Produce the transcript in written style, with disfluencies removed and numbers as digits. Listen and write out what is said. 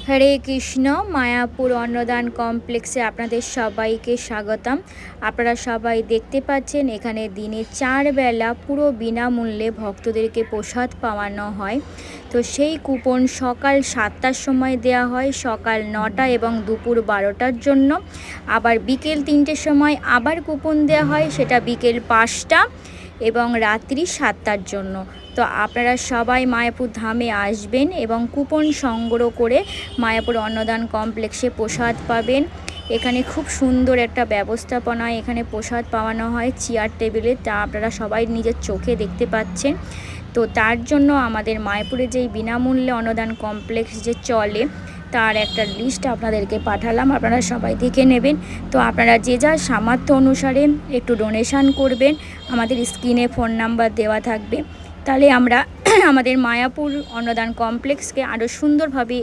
হরে কৃষ্ণ। মায়াপুর অন্নদান কমপ্লেক্সে আপনাদের সবাইকে স্বাগতম। আপনারা সবাই দেখতে পাচ্ছেন এখানে দিনে 4 বেলা পুরো বিনামূল্যে ভক্তদেরকে প্রসাদ পাওয়ানো হয়। তো সেই কুপন সকাল 7টার সময় দেওয়া হয়, সকাল 9টা এবং দুপুর 12টার জন্য। আবার বিকেল 3টের সময় আবার কুপন দেওয়া হয়, সেটা বিকেল 5টা এবং রাত্রি 7টার জন্য। তো আপনারা সবাই মায়াপুর ধামে আসবেন এবং কুপন সংগ্রহ করে মায়াপুর অন্নদান কমপ্লেক্সে প্রসাদ পাবেন। এখানে খুব সুন্দর একটা ব্যবস্থাপনা, এখানে প্রসাদ পাওয়ানো হয় চেয়ার টেবিলে, তা আপনারা সবাই নিজের চোখে দেখতে পাচ্ছেন। তো তার জন্য আমাদের মায়াপুরে যেই বিনামূল্যে অন্নদান কমপ্লেক্স যে চলে তার একটা লিস্ট আপনাদেরকে পাঠালাম, আপনারা সবাই দেখে নেবেন। তো আপনারা যে যার সামর্থ্য অনুসারে একটু ডোনেশান করবেন, আমাদের স্ক্রিনে ফোন নাম্বার দেওয়া থাকবে। তাহলে আমরা আমাদের মায়াপুর অন্নদান কমপ্লেক্সকে আরও সুন্দরভাবে